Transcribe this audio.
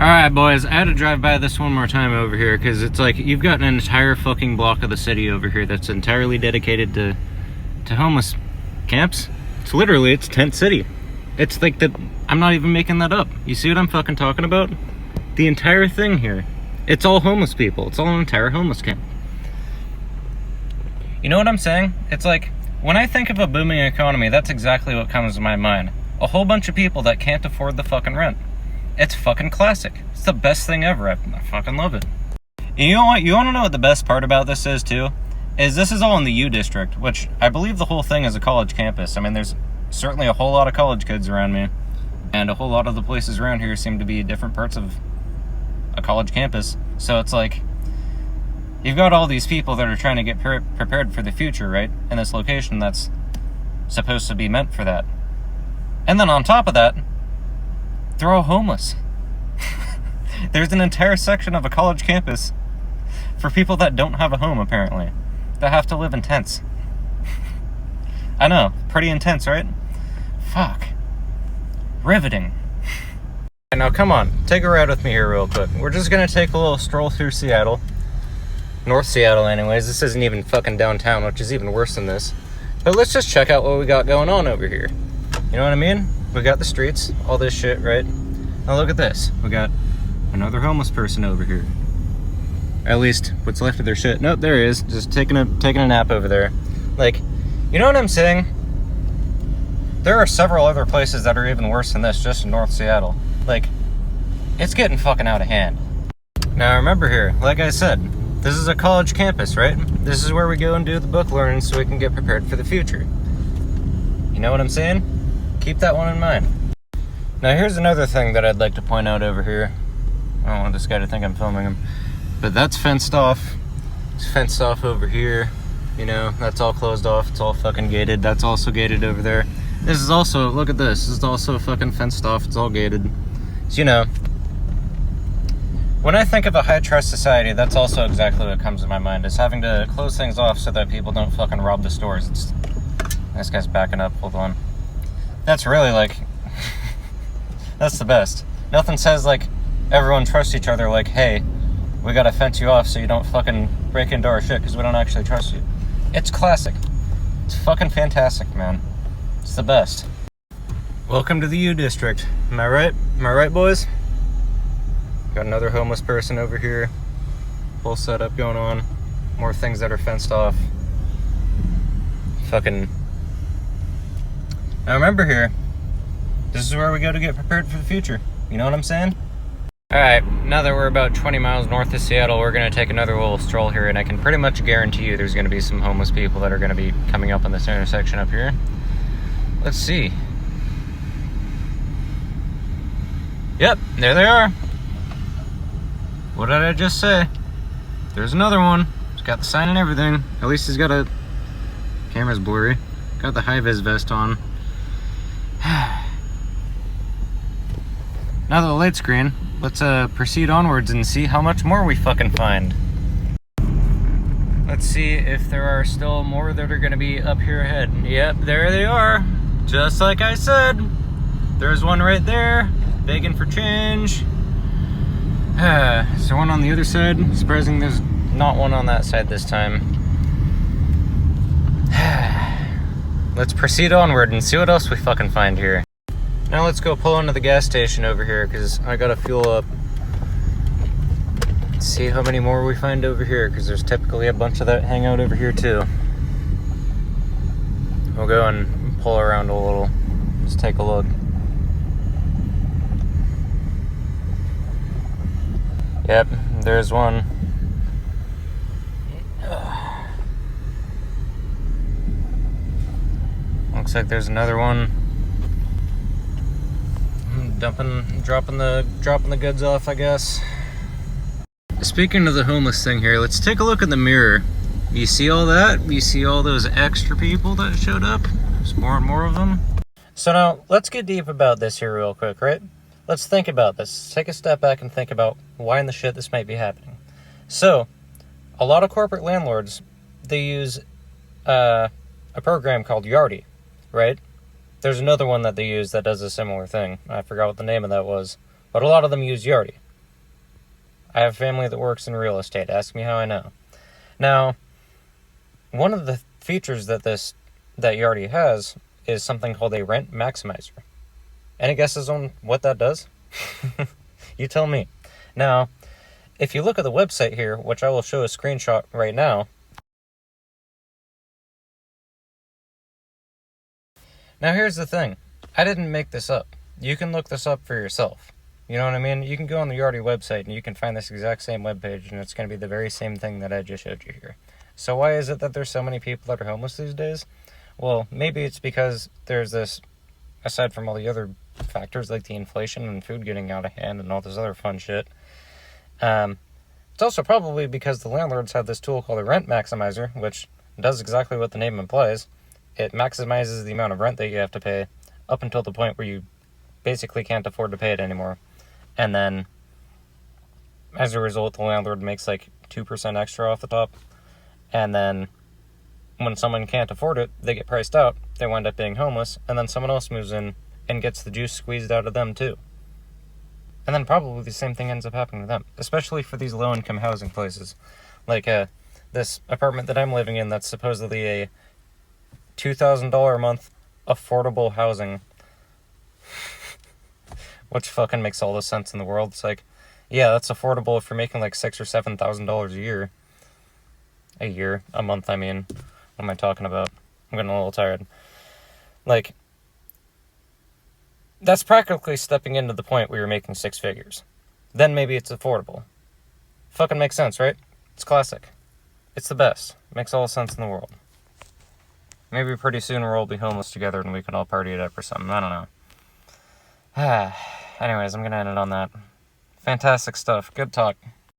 Alright, boys, I had to drive by this one more time over here, because it's like, you've got an entire fucking block of the city over here that's entirely dedicated to homeless camps. It's tent city. It's like I'm not even making that up. You see what I'm fucking talking about? The entire thing here. It's all homeless people. It's all an entire homeless camp. You know what I'm saying? It's like, when I think of a booming economy, that's exactly what comes to my mind. A whole bunch of people that can't afford the fucking rent. It's fucking classic. It's the best thing ever. I fucking love it. You know what? You want to know what the best part about this is, too? This is all in the U District, which I believe the whole thing is a college campus. I mean, there's certainly a whole lot of college kids around me. And a whole lot of the places around here seem to be different parts of a college campus. So it's like, you've got all these people that are trying to get prepared for the future, right? In this location that's supposed to be meant for that. And then on top of that, they're all homeless. There's an entire section of a college campus for people that don't have a home, apparently. That have to live in tents. I know, pretty intense, right? Fuck. Riveting. Now come on, take a ride with me here real quick. We're just gonna take a little stroll through Seattle. North Seattle anyways. This isn't even fucking downtown, which is even worse than this. But let's just check out what we got going on over here. You know what I mean? We got the streets, all this shit, right? Now look at this. We got another homeless person over here. At least what's left of their shit. Nope, there he is. Just taking a nap over there. Like, you know what I'm saying? There are several other places that are even worse than this, just in North Seattle. Like, it's getting fucking out of hand. Now remember here, like I said, this is a college campus, right? This is where we go and do the book learning so we can get prepared for the future. You know what I'm saying? Keep that one in mind. Now here's another thing that I'd like to point out over here. I don't want this guy to think I'm filming him. But that's fenced off. It's fenced off over here. You know, that's all closed off. It's all fucking gated. That's also gated over there. This is also, look at this. This is also fucking fenced off. It's all gated. So, you know, when I think of a high trust society, that's also exactly what comes to my mind, is having to close things off so that people don't fucking rob the stores. This guy's backing up. Hold on. That's really like, that's the best. Nothing says like everyone trusts each other like, hey, we gotta fence you off so you don't fucking break into our shit because we don't actually trust you. It's classic. It's fucking fantastic, man. It's the best. Welcome to the U District. Am I right? Am I right, boys? Got another homeless person over here. Full setup going on. More things that are fenced off. Fucking... Now remember here, this is where we go to get prepared for the future. You know what I'm saying? Alright, now that we're about 20 miles north of Seattle, we're going to take another little stroll here, and I can pretty much guarantee you there's going to be some homeless people that are going to be coming up on this intersection up here. Let's see. Yep, there they are. What did I just say? There's another one. He's got the sign and everything. At least he's got a... Camera's blurry. Got the high-vis vest on. Now that the light's green, let's proceed onwards and see how much more we fucking find. Let's see if there are still more that are gonna be up here ahead. Yep, there they are. Just like I said. There's one right there, begging for change. Is there one on the other side? Surprising there's not one on that side this time. Let's proceed onward and see what else we fucking find here. Now let's go pull into the gas station over here because I gotta fuel up. Let's see how many more we find over here because there's typically a bunch of that hang out over here too. We'll go and pull around a little. Just take a look. Yep, there's one. Looks like there's another one. Dropping the goods off, I guess. Speaking of the homeless thing here, let's take a look in the mirror. You see all that? You see all those extra people that showed up? There's more and more of them. So now, let's get deep about this here real quick, right? Let's think about this. Take a step back and think about why in the shit this might be happening. So, a lot of corporate landlords, they use a program called Yardi, right? There's another one that they use that does a similar thing. I forgot what the name of that was. But a lot of them use Yardi. I have family that works in real estate. Ask me how I know. Now, one of the features that Yardi has is something called a rent maximizer. Any guesses on what that does? You tell me. Now, if you look at the website here, which I will show a screenshot right now. Now here's the thing. I didn't make this up. You can look this up for yourself. You know what I mean? You can go on the Yardi website and you can find this exact same webpage, and it's going to be the very same thing that I just showed you here. So why is it that there's so many people that are homeless these days? Well, maybe it's because there's this, aside from all the other factors like the inflation and food getting out of hand and all this other fun shit, it's also probably because the landlords have this tool called a rent maximizer, which does exactly what the name implies. It maximizes the amount of rent that you have to pay up until the point where you basically can't afford to pay it anymore. And then, as a result, the landlord makes like 2% extra off the top. And then, when someone can't afford it, they get priced out, they wind up being homeless, and then someone else moves in and gets the juice squeezed out of them too. And then probably the same thing ends up happening to them, especially for these low-income housing places. Like this apartment that I'm living in that's supposedly a $2,000 a month affordable housing, which fucking makes all the sense in the world. It's like, yeah, that's affordable if you're making like $6,000 or $7,000 a year. A month, I mean. What am I talking about? I'm getting a little tired. Like, that's practically stepping into the point where you're making six figures. Then maybe it's affordable. Fucking makes sense, right? It's classic. It's the best. Makes all the sense in the world. Maybe pretty soon we'll all be homeless together and we can all party it up or something. I don't know. Anyways, I'm gonna end it on that. Fantastic stuff. Good talk.